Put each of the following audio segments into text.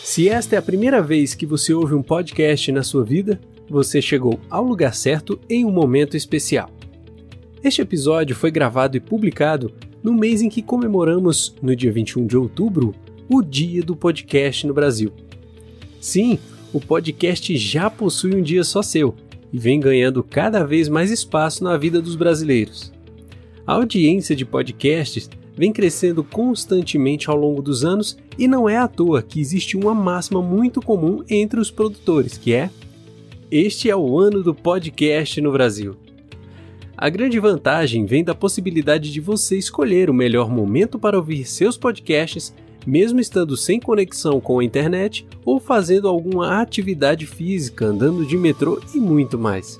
Se esta é a primeira vez que você ouve um podcast na sua vida, você chegou ao lugar certo em um momento especial. Este episódio foi gravado e publicado no mês em que comemoramos, no dia 21 de outubro, o Dia do Podcast no Brasil. Sim, o podcast já possui um dia só seu e vem ganhando cada vez mais espaço na vida dos brasileiros. A audiência de podcasts vem crescendo constantemente ao longo dos anos e não é à toa que existe uma máxima muito comum entre os produtores, que é: este é o ano do podcast no Brasil. A grande vantagem vem da possibilidade de você escolher o melhor momento para ouvir seus podcasts, mesmo estando sem conexão com a internet ou fazendo alguma atividade física, andando de metrô e muito mais.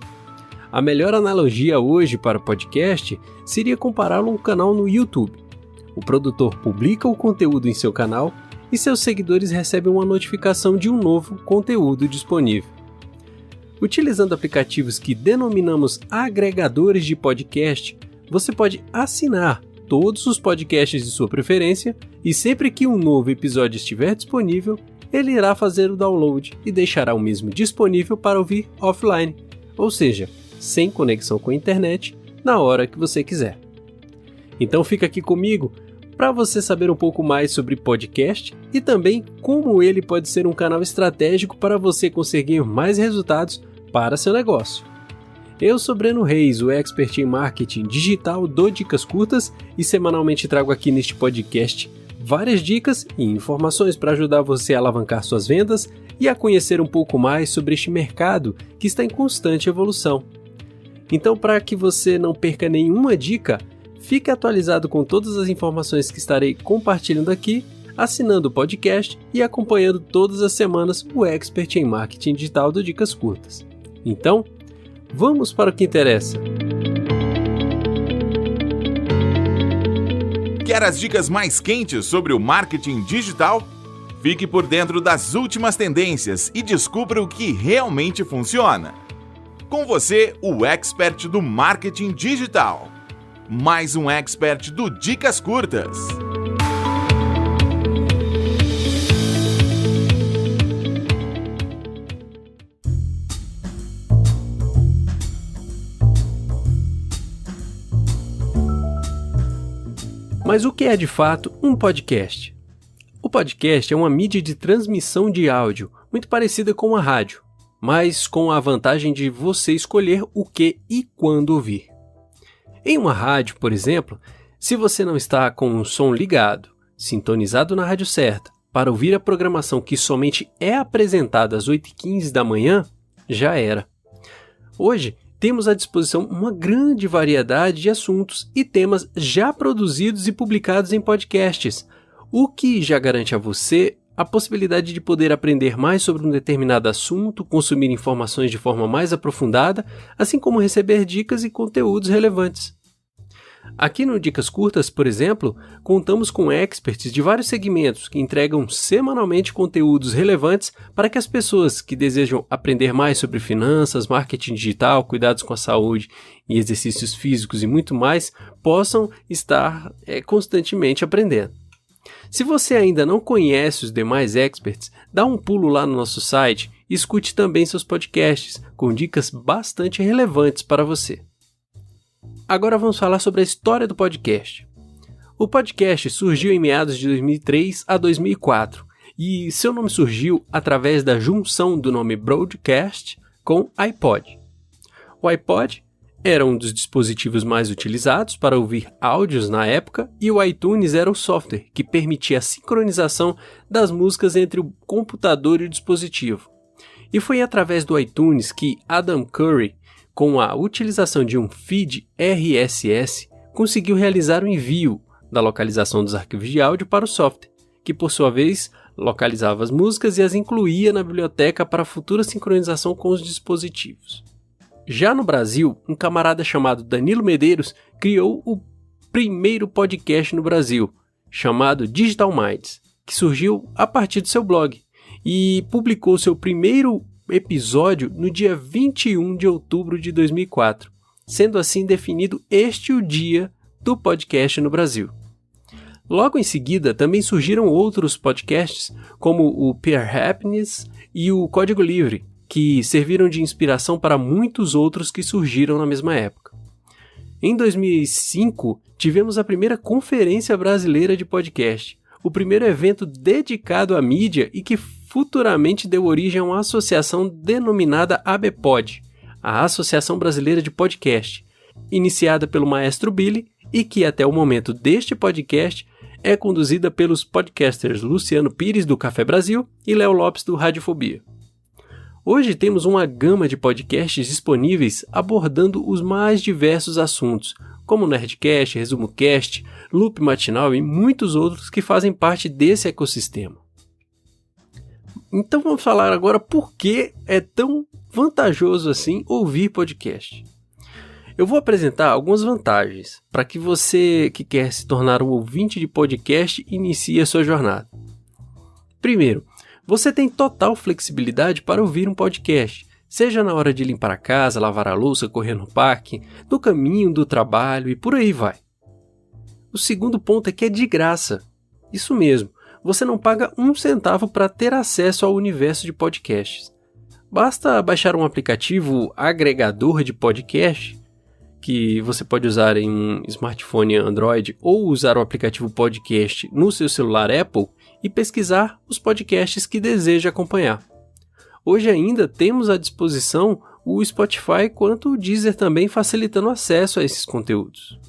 A melhor analogia hoje para o podcast seria compará-lo a um canal no YouTube. O produtor publica o conteúdo em seu canal e seus seguidores recebem uma notificação de um novo conteúdo disponível. Utilizando aplicativos que denominamos agregadores de podcast, você pode assinar todos os podcasts de sua preferência e sempre que um novo episódio estiver disponível, ele irá fazer o download e deixará o mesmo disponível para ouvir offline, ou seja, sem conexão com a internet, na hora que você quiser. Então fica aqui comigo para você saber um pouco mais sobre podcast e também como ele pode ser um canal estratégico para você conseguir mais resultados para seu negócio. Eu sou Breno Reis, o expert em marketing digital do Dicas Curtas, e semanalmente trago aqui neste podcast várias dicas e informações para ajudar você a alavancar suas vendas e a conhecer um pouco mais sobre este mercado que está em constante evolução. Então, para que você não perca nenhuma dica, fique atualizado com todas as informações que estarei compartilhando aqui, assinando o podcast e acompanhando todas as semanas o expert em marketing digital do Dicas Curtas. Então, vamos para o que interessa. Quer as dicas mais quentes sobre o marketing digital? Fique por dentro das últimas tendências e descubra o que realmente funciona. Com você, o expert do marketing digital. Mais um expert do Dicas Curtas. Mas o que é de fato um podcast? O podcast é uma mídia de transmissão de áudio, muito parecida com a rádio, mas com a vantagem de você escolher o que e quando ouvir. Em uma rádio, por exemplo, se você não está com o som ligado, sintonizado na rádio certa, para ouvir a programação que somente é apresentada às 8h15 da manhã, já era. Hoje, temos à disposição uma grande variedade de assuntos e temas já produzidos e publicados em podcasts, o que já garante a você a possibilidade de poder aprender mais sobre um determinado assunto, consumir informações de forma mais aprofundada, assim como receber dicas e conteúdos relevantes. Aqui no Dicas Curtas, por exemplo, contamos com experts de vários segmentos que entregam semanalmente conteúdos relevantes para que as pessoas que desejam aprender mais sobre finanças, marketing digital, cuidados com a saúde e exercícios físicos e muito mais possam estar constantemente aprendendo. Se você ainda não conhece os demais experts, dá um pulo lá no nosso site e escute também seus podcasts com dicas bastante relevantes para você. Agora vamos falar sobre a história do podcast. O podcast surgiu em meados de 2003 a 2004 e seu nome surgiu através da junção do nome broadcast com iPod. O iPod era um dos dispositivos mais utilizados para ouvir áudios na época e o iTunes era o software que permitia a sincronização das músicas entre o computador e o dispositivo. E foi através do iTunes que Adam Curry, com a utilização de um feed RSS, conseguiu realizar o envio da localização dos arquivos de áudio para o software, que por sua vez localizava as músicas e as incluía na biblioteca para futura sincronização com os dispositivos. Já no Brasil, um camarada chamado Danilo Medeiros criou o primeiro podcast no Brasil, chamado Digital Minds, que surgiu a partir do seu blog e publicou seu primeiro episódio no dia 21 de outubro de 2004, sendo assim definido este o dia do podcast no Brasil. Logo em seguida, também surgiram outros podcasts, como o Peer Happiness e o Código Livre, que serviram de inspiração para muitos outros que surgiram na mesma época. Em 2005, tivemos a primeira Conferência Brasileira de Podcast, o primeiro evento dedicado à mídia e que futuramente deu origem a uma associação denominada ABPOD, a Associação Brasileira de Podcast, iniciada pelo Maestro Billy e que até o momento deste podcast é conduzida pelos podcasters Luciano Pires do Café Brasil e Léo Lopes do Radiofobia. Hoje temos uma gama de podcasts disponíveis abordando os mais diversos assuntos, como Nerdcast, ResumoCast, Loop Matinal e muitos outros que fazem parte desse ecossistema. Então vamos falar agora por que é tão vantajoso assim ouvir podcast. Eu vou apresentar algumas vantagens para que você que quer se tornar um ouvinte de podcast inicie a sua jornada. Primeiro, você tem total flexibilidade para ouvir um podcast, seja na hora de limpar a casa, lavar a louça, correr no parque, no caminho do trabalho e por aí vai. O segundo ponto é que é de graça. Isso mesmo, você não paga um centavo para ter acesso ao universo de podcasts. Basta baixar um aplicativo agregador de podcast, que você pode usar em um smartphone Android ou usar o aplicativo podcast no seu celular Apple e pesquisar os podcasts que deseja acompanhar. Hoje ainda temos à disposição o Spotify quanto o Deezer também facilitando o acesso a esses conteúdos.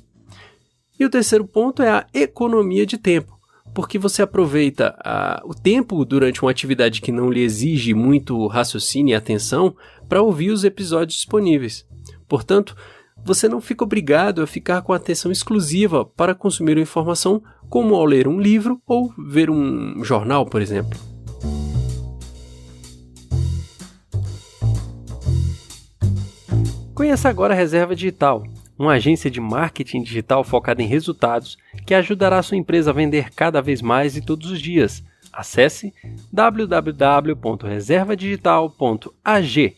E o terceiro ponto é a economia de tempo, porque você aproveita o tempo durante uma atividade que não lhe exige muito raciocínio e atenção para ouvir os episódios disponíveis. Portanto, você não fica obrigado a ficar com atenção exclusiva para consumir uma informação como ao ler um livro ou ver um jornal, por exemplo. Conheça agora a Reserva Digital, uma agência de marketing digital focada em resultados que ajudará a sua empresa a vender cada vez mais e todos os dias. Acesse www.reservadigital.ag.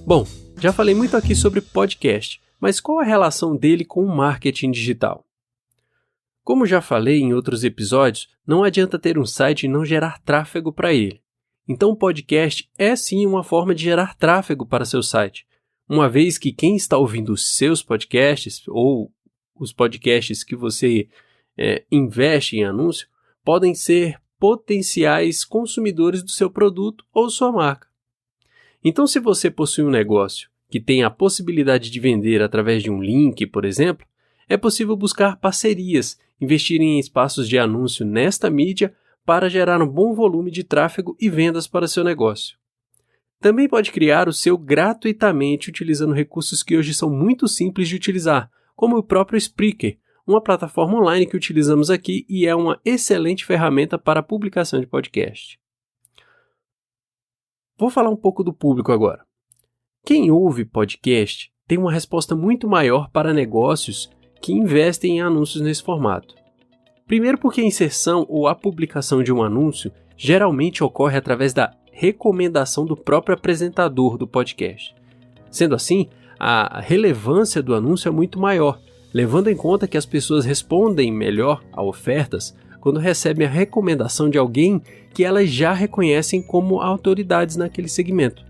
Bom, já falei muito aqui sobre podcast, mas qual a relação dele com o marketing digital? Como já falei em outros episódios, não adianta ter um site e não gerar tráfego para ele. Então o podcast é sim uma forma de gerar tráfego para seu site, uma vez que quem está ouvindo os seus podcasts ou os podcasts que você investe em anúncio podem ser potenciais consumidores do seu produto ou sua marca. Então, se você possui um negócio que tem a possibilidade de vender através de um link, por exemplo, é possível buscar parcerias, investir em espaços de anúncio nesta mídia para gerar um bom volume de tráfego e vendas para seu negócio. Também pode criar o seu gratuitamente utilizando recursos que hoje são muito simples de utilizar, como o próprio Spreaker, uma plataforma online que utilizamos aqui e é uma excelente ferramenta para a publicação de podcast. Vou falar um pouco do público agora. Quem ouve podcast tem uma resposta muito maior para negócios que investem em anúncios nesse formato. Primeiro porque a inserção ou a publicação de um anúncio geralmente ocorre através da recomendação do próprio apresentador do podcast. Sendo assim, a relevância do anúncio é muito maior, levando em conta que as pessoas respondem melhor a ofertas quando recebem a recomendação de alguém que elas já reconhecem como autoridades naquele segmento.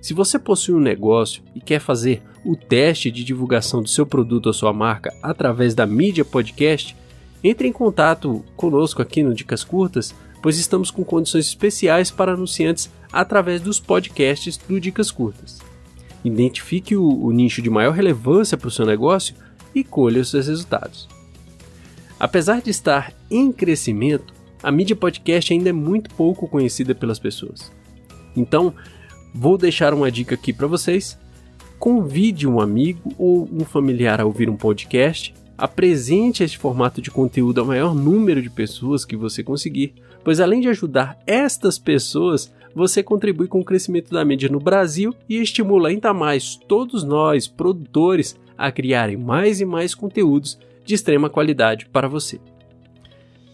Se você possui um negócio e quer fazer o teste de divulgação do seu produto ou sua marca através da mídia podcast, entre em contato conosco aqui no Dicas Curtas, pois estamos com condições especiais para anunciantes através dos podcasts do Dicas Curtas. Identifique o nicho de maior relevância para o seu negócio e colha os seus resultados. Apesar de estar em crescimento, a mídia podcast ainda é muito pouco conhecida pelas pessoas. Então, vou deixar uma dica aqui para vocês. Convide um amigo ou um familiar a ouvir um podcast, apresente este formato de conteúdo ao maior número de pessoas que você conseguir, pois além de ajudar estas pessoas, você contribui com o crescimento da mídia no Brasil e estimula ainda mais todos nós, produtores, a criarem mais e mais conteúdos de extrema qualidade para você.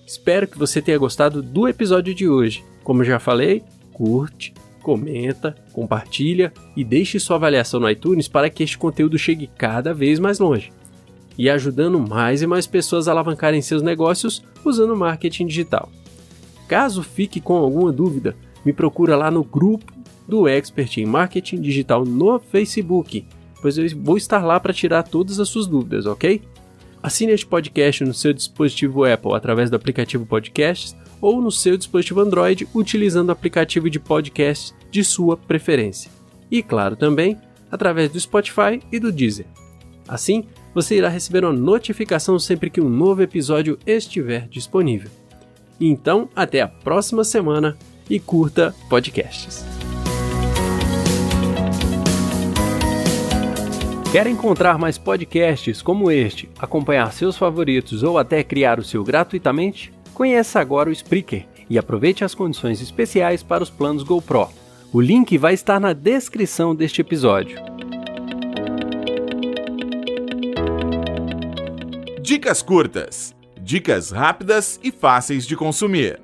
Espero que você tenha gostado do episódio de hoje. Como já falei, curte, comenta, compartilha e deixe sua avaliação no iTunes para que este conteúdo chegue cada vez mais longe e ajudando mais e mais pessoas a alavancarem seus negócios usando marketing digital. Caso fique com alguma dúvida, me procura lá no grupo do Expert em Marketing Digital no Facebook, pois eu vou estar lá para tirar todas as suas dúvidas, ok? Assine este podcast no seu dispositivo Apple através do aplicativo Podcasts ou no seu dispositivo Android utilizando o aplicativo de podcast de sua preferência. E claro também, através do Spotify e do Deezer. Assim, você irá receber uma notificação sempre que um novo episódio estiver disponível. Então, até a próxima semana e curta podcasts. Quer encontrar mais podcasts como este, acompanhar seus favoritos ou até criar o seu gratuitamente? Conheça agora o Spreaker e aproveite as condições especiais para os planos GoPro. O link vai estar na descrição deste episódio. Dicas curtas, dicas rápidas e fáceis de consumir.